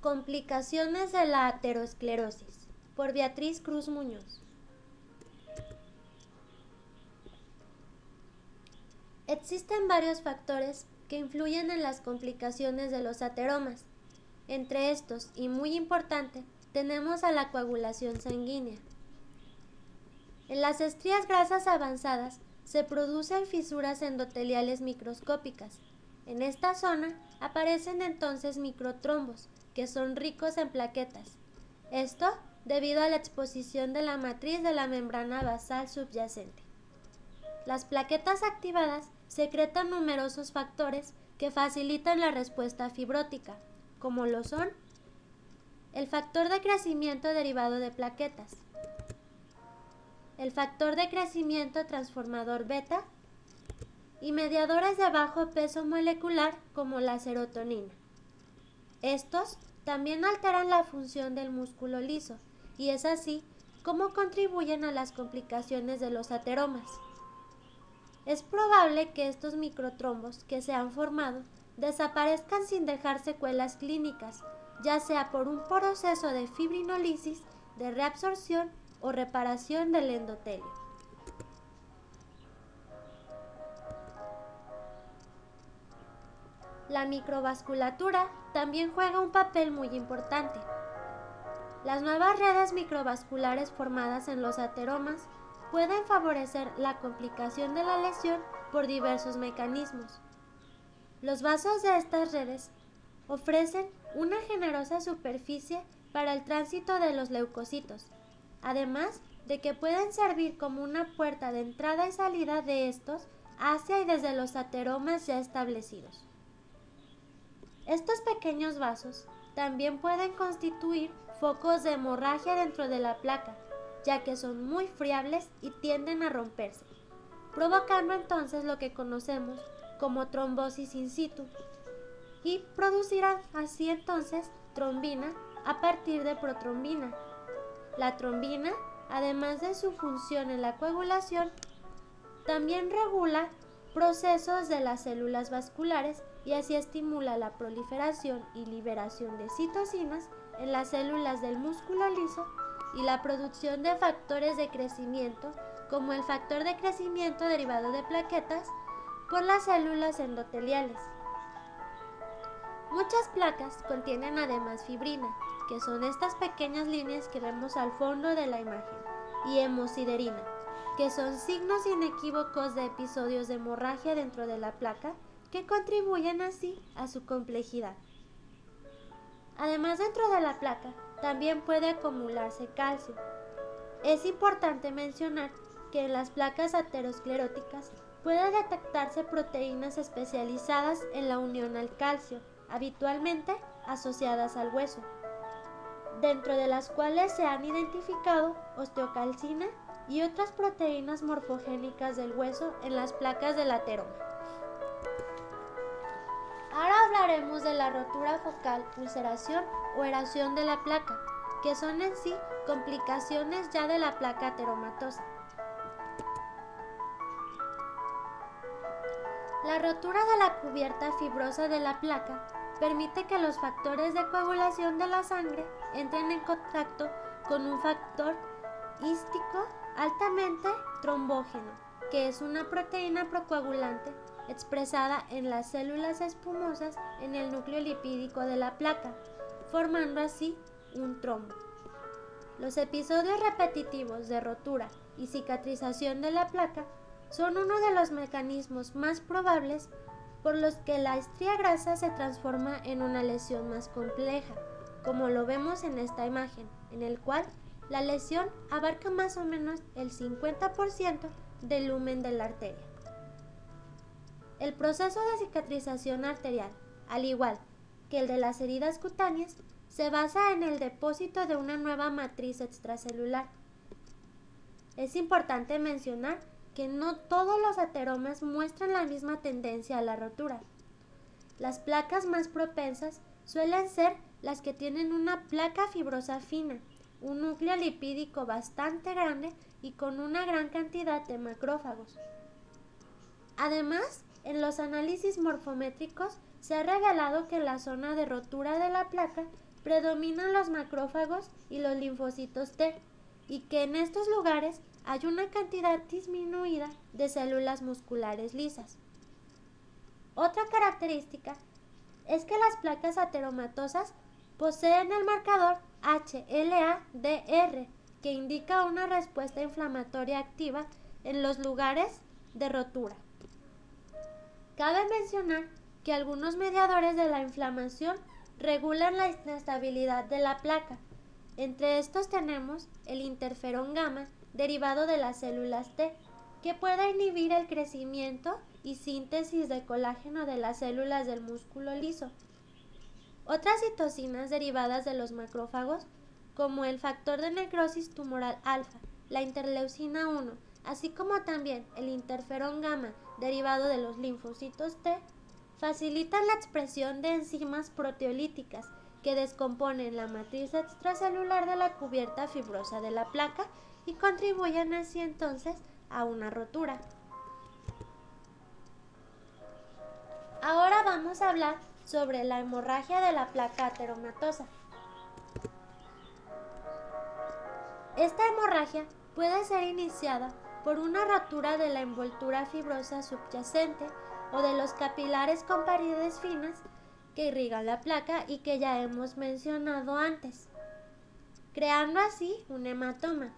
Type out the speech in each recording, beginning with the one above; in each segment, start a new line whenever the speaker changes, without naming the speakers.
Complicaciones de la aterosclerosis, por Beatriz Cruz Muñoz. Existen varios factores que influyen en las complicaciones de los ateromas. Entre estos, y muy importante, tenemos a la coagulación sanguínea. En las estrías grasas avanzadas se producen fisuras endoteliales microscópicas. En esta zona aparecen entonces microtrombos, que son ricos en plaquetas. Esto debido a la exposición de la matriz de la membrana basal subyacente. Las plaquetas activadas secretan numerosos factores que facilitan la respuesta fibrótica, como lo son el factor de crecimiento derivado de plaquetas, el factor de crecimiento transformador beta y mediadores de bajo peso molecular como la serotonina. Estos también alteran la función del músculo liso y es así como contribuyen a las complicaciones de los ateromas. Es probable que estos microtrombos que se han formado desaparezcan sin dejar secuelas clínicas, ya sea por un proceso de fibrinólisis, de reabsorción o reparación del endotelio. La microvasculatura también juega un papel muy importante. Las nuevas redes microvasculares formadas en los ateromas pueden favorecer la complicación de la lesión por diversos mecanismos. Los vasos de estas redes ofrecen una generosa superficie para el tránsito de los leucocitos, además de que pueden servir como una puerta de entrada y salida de estos hacia y desde los ateromas ya establecidos. Estos pequeños vasos también pueden constituir focos de hemorragia dentro de la placa, ya que son muy friables y tienden a romperse, provocando entonces lo que conocemos como trombosis in situ, y producirán así entonces trombina a partir de protrombina. La trombina, además de su función en la coagulación, también regula procesos de las células vasculares y así estimula la proliferación y liberación de citocinas en las células del músculo liso y la producción de factores de crecimiento como el factor de crecimiento derivado de plaquetas por las células endoteliales. Muchas placas contienen además fibrina, que son estas pequeñas líneas que vemos al fondo de la imagen, y hemosiderina, que son signos inequívocos de episodios de hemorragia dentro de la placa que contribuyen así a su complejidad. Además, dentro de la placa también puede acumularse calcio. Es importante mencionar que en las placas ateroscleróticas puede detectarse proteínas especializadas en la unión al calcio, habitualmente asociadas al hueso, dentro de las cuales se han identificado osteocalcina y otras proteínas morfogénicas del hueso en las placas del ateroma. Ahora hablaremos de la rotura focal, ulceración o erosión de la placa, que son en sí complicaciones ya de la placa ateromatosa. La rotura de la cubierta fibrosa de la placa permite que los factores de coagulación de la sangre entren en contacto con un factor hístico altamente trombógeno, que es una proteína procoagulante expresada en las células espumosas en el núcleo lipídico de la placa, formando así un trombo. Los episodios repetitivos de rotura y cicatrización de la placa son uno de los mecanismos más probables por los que la estría grasa se transforma en una lesión más compleja, como lo vemos en esta imagen, en el cual la lesión abarca más o menos el 50% del lumen de la arteria. El proceso de cicatrización arterial, al igual que el de las heridas cutáneas, se basa en el depósito de una nueva matriz extracelular. Es importante mencionar que no todos los ateromas muestran la misma tendencia a la rotura. Las placas más propensas suelen ser las que tienen una placa fibrosa fina, un núcleo lipídico bastante grande y con una gran cantidad de macrófagos. Además, en los análisis morfométricos se ha revelado que en la zona de rotura de la placa predominan los macrófagos y los linfocitos T, y que en estos lugares hay una cantidad disminuida de células musculares lisas. Otra característica es que las placas ateromatosas poseen el marcador HLA-DR, que indica una respuesta inflamatoria activa en los lugares de rotura. Cabe mencionar que algunos mediadores de la inflamación regulan la inestabilidad de la placa. Entre estos tenemos el interferón gamma, derivado de las células T, que puede inhibir el crecimiento y síntesis de colágeno de las células del músculo liso. Otras citocinas derivadas de los macrófagos, como el factor de necrosis tumoral alfa, la interleucina 1, así como también el interferón gamma derivado de los linfocitos T, facilitan la expresión de enzimas proteolíticas que descomponen la matriz extracelular de la cubierta fibrosa de la placa y contribuyen así entonces a una rotura. Ahora vamos a hablar sobre la hemorragia de la placa ateromatosa. Esta hemorragia puede ser iniciada por una rotura de la envoltura fibrosa subyacente o de los capilares con paredes finas que irrigan la placa y que ya hemos mencionado antes, creando así un hematoma.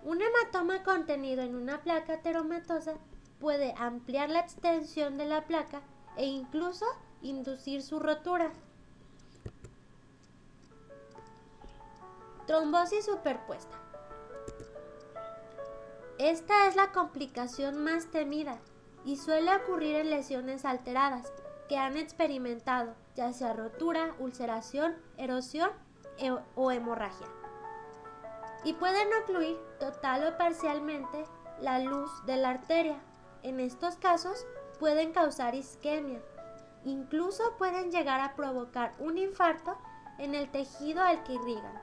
Un hematoma contenido en una placa ateromatosa puede ampliar la extensión de la placa e incluso inducir su rotura. Trombosis superpuesta. Esta es la complicación más temida y suele ocurrir en lesiones alteradas que han experimentado ya sea rotura, ulceración, erosión o hemorragia. Y pueden ocluir total o parcialmente la luz de la arteria. En estos casos pueden causar isquemia. Incluso pueden llegar a provocar un infarto en el tejido al que irrigan.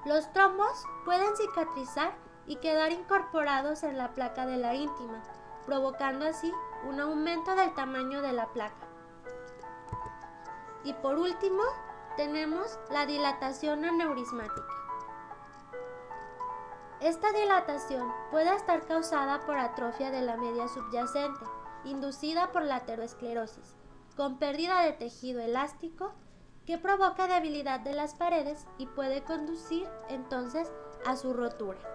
Los trombos pueden cicatrizar y quedar incorporados en la placa de la íntima, provocando así un aumento del tamaño de la placa. Y por último, tenemos la dilatación aneurismática. Esta dilatación puede estar causada por atrofia de la media subyacente, inducida por la aterosclerosis, con pérdida de tejido elástico que provoca debilidad de las paredes y puede conducir entonces a su rotura.